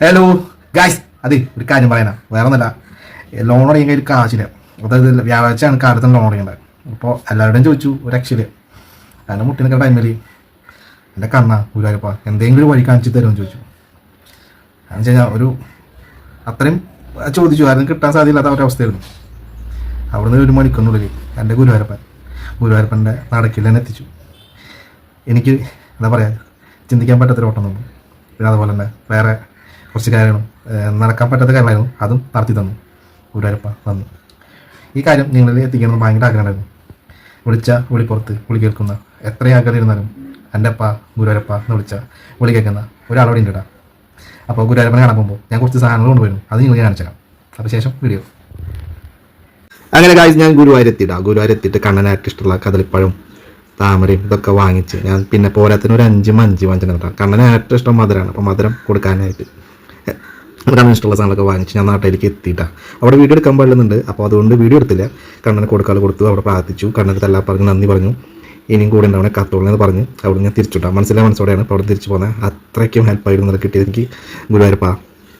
Hello guys, അതെ ഒരു കാര്യം പറയാനാ, വേറെ ഒന്നല്ല. ലോൺ അടങ്ങിയ കയ്യിൽ കാശില്ല. അതായത് വ്യാഴാഴ്ചയാണ് കാലത്താണ് ലോൺ അടയേണ്ടത്. അപ്പോൾ എല്ലാവരുടെയും ചോദിച്ചു ഒരു രക്ഷയില്ല. കാരണം മുട്ടി നിൽക്കുന്ന ടൈമിൽ എൻ്റെ കണ്ണ ഗുരുവായൂരപ്പ എന്തെങ്കിലും ഒരു വഴി കാണിച്ച് തരുമെന്ന് ചോദിച്ചു. എന്ന് വെച്ച് കഴിഞ്ഞാൽ ഒരു അത്രയും ചോദിച്ചു, ആരും കിട്ടാൻ സാധ്യതയില്ലാത്ത ഒരവസ്ഥയായിരുന്നു. അവിടുന്ന് 1 മണിക്കൂറിനുള്ളിൽ എൻ്റെ ഗുരുവായൂരപ്പൻ്റെ നടക്കിൽ തന്നെ എത്തിച്ചു. എനിക്ക് എന്താ പറയുക, ചിന്തിക്കാൻ പറ്റാത്തൊരു ഓട്ടം തന്നു. പിന്നെ അതുപോലെ തന്നെ വേറെ കുറച്ച് കാര്യങ്ങളും നടക്കാൻ പറ്റാത്ത കാര്യമായിരുന്നു, അതും നടത്തി തന്നു. ഗുരുവായൂരപ്പ തന്നു. ഈ കാര്യം നിങ്ങളിൽ എത്തിക്കണമെന്ന് ഭയങ്കര ആഗ്രഹമായിരുന്നു. വിളിച്ച വിളിപ്പുറത്ത് വിളി കേൾക്കുന്ന എത്രയും ആഗ്രഹം ഇരുന്നാലും എൻ്റെ അപ്പ ഗുരുവായൂരപ്പ എന്ന് വിളിച്ച വിളി കേൾക്കുന്ന ഒരാളോടെ ഉണ്ട്. അപ്പോൾ ഗുരുവായൂരപ്പനെ കാണാൻ പോകുമ്പോൾ ഞാൻ കുറച്ച് സാധനങ്ങൾ കൊണ്ടുവരുന്നു, അത് നിങ്ങൾ കാണിച്ചേക്കാം. അപ്പോൾ ശേഷം വീഡിയോ. അങ്ങനെ കാര്യം ഞാൻ ഗുരുവായൂരെത്തിയിട്ട് കണ്ണനായിട്ട് ഇഷ്ടമുള്ള കദളിപ്പഴം, താമരയും ഇതൊക്കെ വാങ്ങിച്ച് ഞാൻ പിന്നെ പോരാത്തിന് ഒരു 5 മഞ്ച് വാങ്ങിച്ചിട്ടുണ്ടാകും. കണ്ണനായിട്ട് ഇഷ്ടം മധുരമാണ്. അപ്പോൾ മധുരം കൊടുക്കാനായിട്ട് കണ്ണന് ഇഷ്ടമുള്ള സാധനങ്ങളൊക്കെ വാങ്ങിച്ച് ഞാൻ നാട്ടിലേക്ക് എത്തിയിട്ടാണ്. അവിടെ വീഡിയോ എടുക്കാൻ പാടില്ലുന്നുണ്ട്. അപ്പോൾ അതുകൊണ്ട് വീഡിയോ എടുത്തില്ല. കണ്ണന് കൊടുത്തു. അവിടെ പ്രാർത്ഥിച്ചു, കണ്ണന് എല്ലാം പറഞ്ഞു, നന്ദി പറഞ്ഞു. ഇനിയും കൂടെ ഉണ്ടാവണേ കത്തോളെന്ന് പറഞ്ഞ് അവിടെ ഞാൻ തിരിച്ചുവിട്ടാം. മനസ്സിലായ മനസ്സോടെയാണ് അപ്പോൾ അവിടെ തിരിച്ചു പോകുന്നത്. അത്രയ്ക്കും ഹെൽപ്പായിരുന്നു കിട്ടിയത് എനിക്ക്. ഗുരുവായൂരപ്പ